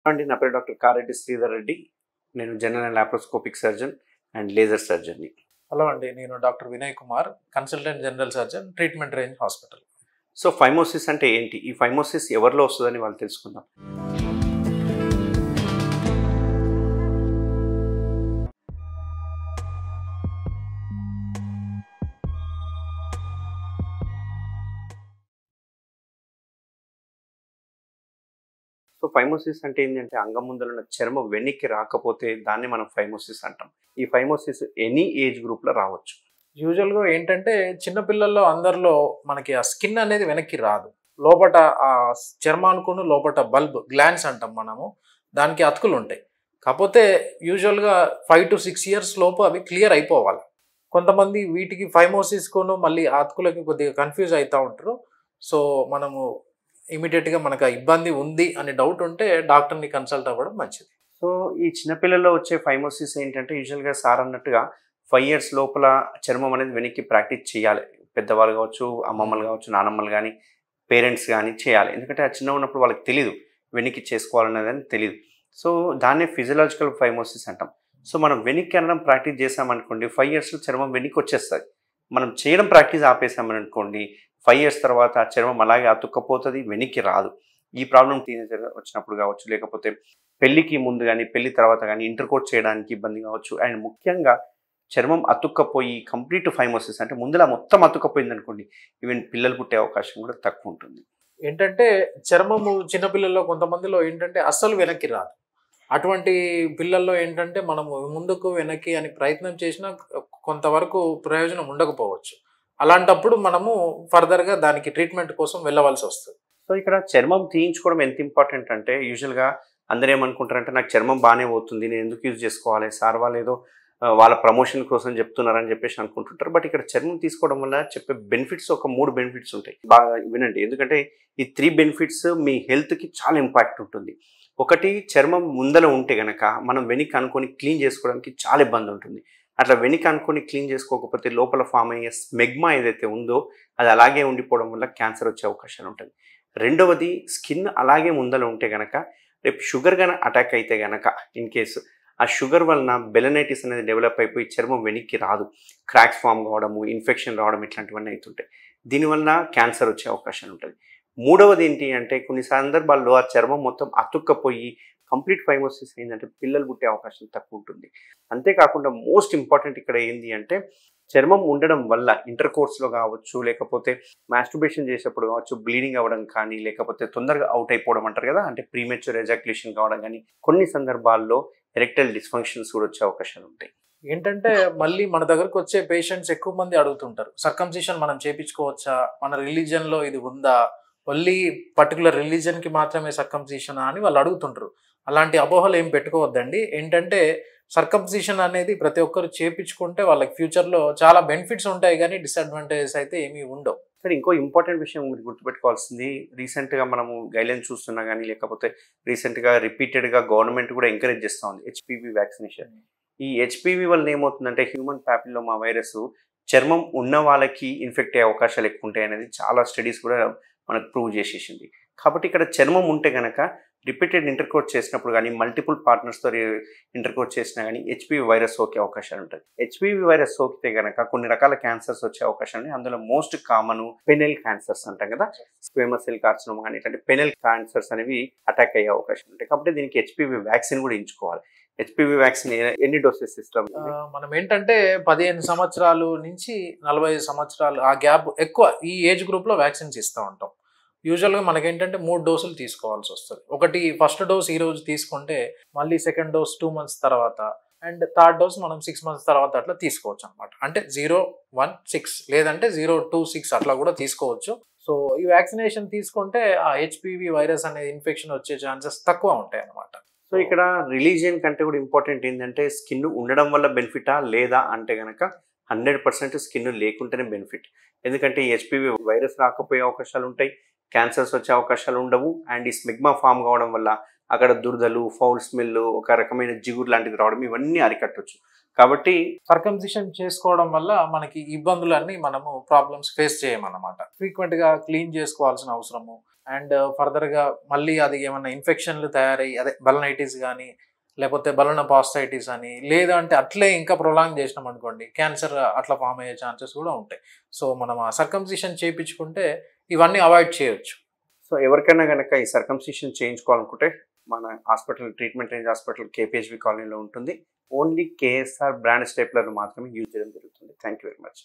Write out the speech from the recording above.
అండి నా పేరు డాక్టర్ కారెడ్డి శ్రీధర్ రెడ్డి. నేను general and laparoscopic surgeon and laser సర్జన్ని. హలో అండి, నేను doctor Vinay Kumar, consultant general surgeon, treatment range hospital. So phimosis అంటే ఏంటి? ఈ ఫైమోసిస్ ఎవరిలో వస్తుందని వాళ్ళు తెలుసుకుందాం. సో ఫైమోసిస్ అంటే ఏంటంటే అంగం ముందర ఉన్న చర్మం వెనక్కి రాకపోతే దాన్ని మనం ఫైమోసిస్ అంటాం. ఈ ఫైమోసిస్ ఎనీ ఏజ్ గ్రూప్లో రావచ్చు. యూజువల్గా ఏంటంటే చిన్నపిల్లల్లో అందరిలో మనకి ఆ స్కిన్ అనేది వెనక్కి రాదు. లోపట ఆ చర్మానుకును లోపట బల్బ్ గ్లాన్స్ అంటాం మనము, దానికి అతుకులు ఉంటాయి. కాకపోతే యూజువల్గా 5 to 6 years లోపు అవి క్లియర్ అయిపోవాలి. కొంతమంది వీటికి ఫైమోసిస్కును మళ్ళీ ఆ అతుకులకి కొద్దిగా కన్ఫ్యూజ్ అవుతూ ఉంటారు. సో మనము ఇమీడియట్గా మనకు ఆ ఇబ్బంది ఉంది అనే డౌట్ ఉంటే డాక్టర్ని కన్సల్ట్ అవ్వడం మంచిది. సో ఈ చిన్నపిల్లల్లో వచ్చే ఫైమోసిస్ ఏంటంటే యూజువల్గా సార్ అన్నట్టుగా 5 years లోపల చర్మం అనేది వెనక్కి ప్రాక్టీస్ చేయాలి. పెద్దవాళ్ళు కావచ్చు, అమ్మమ్మలు కావచ్చు, నానమ్మలు కానీ, పేరెంట్స్ కానీ చేయాలి. ఎందుకంటే ఆ చిన్న ఉన్నప్పుడు వాళ్ళకి తెలియదు వెనక్కి చేసుకోవాలనేది తెలియదు. సో దాన్నే ఫిజియలాజికల్ ఫైమోసిస్ అంటాం. సో మనం వెనక్కి అనడం ప్రాక్టీస్ చేసామనుకోండి 5 yearsలో చర్మం వెనక్కి వచ్చేస్తుంది. మనం చేయడం ప్రాక్టీస్ ఆపేసామనుకోండి 5 years తర్వాత ఆ చర్మం అలాగే అతుక్కపోతుంది, వెనక్కి రాదు. ఈ ప్రాబ్లం టీనేజర్ వచ్చినప్పుడు కావచ్చు, లేకపోతే పెళ్ళికి ముందు కానీ పెళ్లి తర్వాత కానీ ఇంటర్కోర్స్ చేయడానికి ఇబ్బంది కావచ్చు. అండ్ ముఖ్యంగా చర్మం అతుక్కపోయి కంప్లీట్ ఫైమోసిస్ అంటే ముందులా మొత్తం అతుక్కపోయింది అనుకోండి, ఈవెన్ పిల్లలు పుట్టే అవకాశం కూడా తక్కువ ఉంటుంది. ఏంటంటే చర్మము చిన్నపిల్లల్లో కొంతమందిలో ఏంటంటే అస్సలు వెనక్కి రాదు. అటువంటి పిల్లల్లో ఏంటంటే మనము ముందుకు వెనక్కి అని ప్రయత్నం చేసినా కొంతవరకు ప్రయోజనం ఉండకపోవచ్చు. అలాంటప్పుడు మనము ఫర్దర్గా దానికి ట్రీట్మెంట్ కోసం వెళ్ళవలసి వస్తుంది. సో ఇక్కడ చర్మం తీయించుకోవడం ఎంత ఇంపార్టెంట్ అంటే యూజువల్గా అందరూ ఏమనుకుంటారంటే నాకు చర్మం బాగానే పోతుంది, నేను ఎందుకు యూజ్ చేసుకోవాలి, సార్ వాళ్ళు ఏదో వాళ్ళ ప్రమోషన్ కోసం చెప్తున్నారని చెప్పేసి అనుకుంటుంటారు. బట్ ఇక్కడ చర్మం తీసుకోవడం వల్ల చెప్పే బెనిఫిట్స్ ఒక 3 బెనిఫిట్స్ ఉంటాయి. బాగా వినండి, ఎందుకంటే ఈ 3 బెనిఫిట్స్ మీ హెల్త్కి చాలా ఇంపాక్ట్ ఉంటుంది. ఒకటి, చర్మం ముందర ఉంటే కనుక మనం వెనక్కి అనుకొని క్లీన్ చేసుకోవడానికి చాలా ఇబ్బంది ఉంటుంది. అట్లా వెనక్కి అనుకొని క్లీన్ చేసుకోకపోతే లోపల ఫామ్ అయ్యే స్మెగ్మా ఏదైతే ఉందో అది అలాగే ఉండిపోవడం వల్ల క్యాన్సర్ వచ్చే అవకాశాలు ఉంటుంది. రెండవది, స్కిన్ అలాగే ముందర ఉంటే కనుక రేపు షుగర్ కానీ అటాక్ అయితే కనుక ఇన్ కేసు ఆ షుగర్ వలన బెలనైటిస్ అనేది డెవలప్ అయిపోయి చర్మం వెనక్కి రాదు, క్రాక్స్ ఫామ్ కావడము, ఇన్ఫెక్షన్ రావడం ఇట్లాంటివన్నీ అవుతుంటాయి. దీనివల్ల క్యాన్సర్ వచ్చే అవకాశాలు ఉంటుంది. మూడవది ఏంటి అంటే కొన్ని సందర్భాల్లో ఆ చర్మం మొత్తం అతుక్కపోయి కంప్లీట్ ఫైమోసిస్ అయిందంటే పిల్లలు పుట్టే అవకాశం తక్కువ ఉంటుంది. అంతేకాకుండా మోస్ట్ ఇంపార్టెంట్ ఇక్కడ ఏంటి అంటే చర్మం ఉండడం వల్ల ఇంటర్కోర్స్లో కావచ్చు, లేకపోతే మాస్టర్బేషన్ చేసేప్పుడు కావచ్చు, బ్లీడింగ్ అవ్వడం కానీ, లేకపోతే తొందరగా అవుట్ అయిపోవడం అంటారు కదా, అంటే ప్రీమెచ్యూర్ ఎజాక్యులేషన్ కావడం కానీ, కొన్ని సందర్భాల్లో ఎరెక్టైల్ డిస్ఫంక్షన్స్ కూడా వచ్చే అవకాశాలు ఉంటాయి. ఏంటంటే మళ్ళీ మన దగ్గరకు వచ్చే పేషెంట్స్ ఎక్కువ మంది అడుగుతుంటారు, సర్కంసిషన్ మనం చేయించుకోవచ్చా, మన రిలీజియన్లో ఇది ఉందా, ఓన్లీ పర్టికులర్ రిలీజియన్కి మాత్రమే సర్కంసిషన్ అని వాళ్ళు అడుగుతుంటారు. అలాంటి అపోహలు ఏం పెట్టుకోవద్దండి. ఏంటంటే సర్కంసిషన్ అనేది ప్రతి ఒక్కరు చేయించుకుంటే వాళ్ళకి ఫ్యూచర్లో చాలా బెనిఫిట్స్ ఉంటాయి, కానీ డిసడ్వాంటేజెస్ అయితే ఏమీ ఉండవు. ఇక్కడ ఇంకో ఇంపార్టెంట్ విషయం మీరు గుర్తుపెట్టుకోవాల్సింది, రీసెంట్గా మనము గైడ్లైన్ చూస్తున్నా కానీ, లేకపోతే రీసెంట్గా రిపీటెడ్గా గవర్నమెంట్ కూడా ఎంకరేజ్ చేస్తూ ఉంది హెచ్పివి వ్యాక్సినేషన్. ఈ హెచ్పివి వల్ల ఏమవుతుందంటే హ్యూమన్ ప్యాపిలోమా వైరస్ చర్మం ఉన్న వాళ్ళకి ఇన్ఫెక్ట్ అయ్యే అవకాశాలు ఎక్కువ ఉంటాయి అనేది చాలా స్టడీస్ కూడా మనకు ప్రూవ్ చేసేసింది. కాబట్టి ఇక్కడ చర్మం ఉంటే కనుక రిపీటెడ్ ఇంటర్కోర్స్ చేసినప్పుడు కానీ, మల్టిపుల్ పార్ట్నర్స్తో ఇంటర్కోర్స్ చేసినా కానీ హెచ్పివి వైరస్ సోకే అవకాశాలు ఉంటాయి. హెచ్పివి వైరస్ సోకితే కనుక కొన్ని రకాల క్యాన్సర్స్ వచ్చే అవకాశాలు ఉన్నాయి. అందులో మోస్ట్ కామన్ పెనెల్ క్యాన్సర్స్ అంటాం కదా, స్క్వేమస్ సెల్ కార్సినోమా కానీ ఇట్లాంటి పెనెల్ క్యాన్సర్స్ అనేవి అటాక్ అయ్యే అవకాశాలు ఉంటాయి. కాబట్టి దీనికి హెచ్పివి వ్యాక్సిన్ కూడా ఎంచుకోవాలి. హెచ్పివి వ్యాక్సిన్ ఎన్ని డోసెస్ ఇస్తాం? మనం ఏంటంటే 15 సంవత్సరాలు నుంచి 45 సంవత్సరాలు ఆ గ్యాప్ ఎక్కువ ఈ ఏజ్ గ్రూప్లో వ్యాక్సిన్స్ ఇస్తూ ఉంటాం. యూజువల్గా మనకేంటంటే 3 డోసులు తీసుకోవాల్సి వస్తుంది. ఒకటి ఫస్ట్ డోస్ ఈరోజు తీసుకుంటే మళ్ళీ సెకండ్ డోస్ 2 months తర్వాత, అండ్ థర్డ్ డోస్ మనం 6 months తర్వాత అట్లా తీసుకోవచ్చు అనమాట. అంటే 0, 1, 6 లేదంటే 0, 2, 6 అట్లా కూడా తీసుకోవచ్చు. సో ఈ వ్యాక్సినేషన్ తీసుకుంటే ఆ హెచ్పివి వైరస్ అనే ఇన్ఫెక్షన్ వచ్చే ఛాన్సెస్ తక్కువ ఉంటాయి అన్నమాట. సో ఇక్కడ రిలీజియన్ కంటే కూడా ఇంపార్టెంట్ ఏంటంటే స్కిన్ ఉండడం వల్ల బెనిఫిటా లేదా అంటే కనుక 100% స్కిన్ లేకుంటేనే బెనిఫిట్. ఎందుకంటే ఈ హెచ్పివి వైరస్ రాకపోయే అవకాశాలు ఉంటాయి, క్యాన్సర్స్ వచ్చే అవకాశాలు ఉండవు. అండ్ ఈ స్మెగ్మా ఫామ్ కావడం వల్ల అక్కడ దురదలు, ఫౌల్ స్మెల్, ఒక రకమైన జిగురు లాంటిది రావడం ఇవన్నీ అరికట్టవచ్చు. కాబట్టి సర్కంసిషన్ చేసుకోవడం వల్ల మనకి ఇబ్బందులన్నీ మనము ప్రాబ్లమ్స్ ఫేస్ చేయమన్నమాట. ఫ్రీక్వెంట్గా క్లీన్ చేసుకోవాల్సిన అవసరము, అండ్ ఫర్దర్గా మళ్ళీ అది ఏమన్నా ఇన్ఫెక్షన్లు తయారయ్యి అదే బలనైటిస్ కానీ లేకపోతే బలన పాస్టైటిస్ అని లేదంటే అట్లే ఇంకా ప్రొలాంగ్ చేసినాం అనుకోండి క్యాన్సర్ అట్లా ఫామ్ అయ్యే ఛాన్సెస్ కూడా ఉంటాయి. సో మనం ఆ సర్కంసిషన్ చేయించుకుంటే ఇవన్నీ అవాయిడ్ చేయొచ్చు. సో ఎవరికైనా కనుక ఈ సర్కంసిషన్ చేయించుకోవాలనుకుంటే మన hospital treatment range hospital KPHB కాలనీలో ఉంటుంది. ఓన్లీ కేఎస్ఆర్ బ్రాండ్ స్టేప్లర్ మాత్రమే యూజ్ చేయడం జరుగుతుంది. Thank you very much.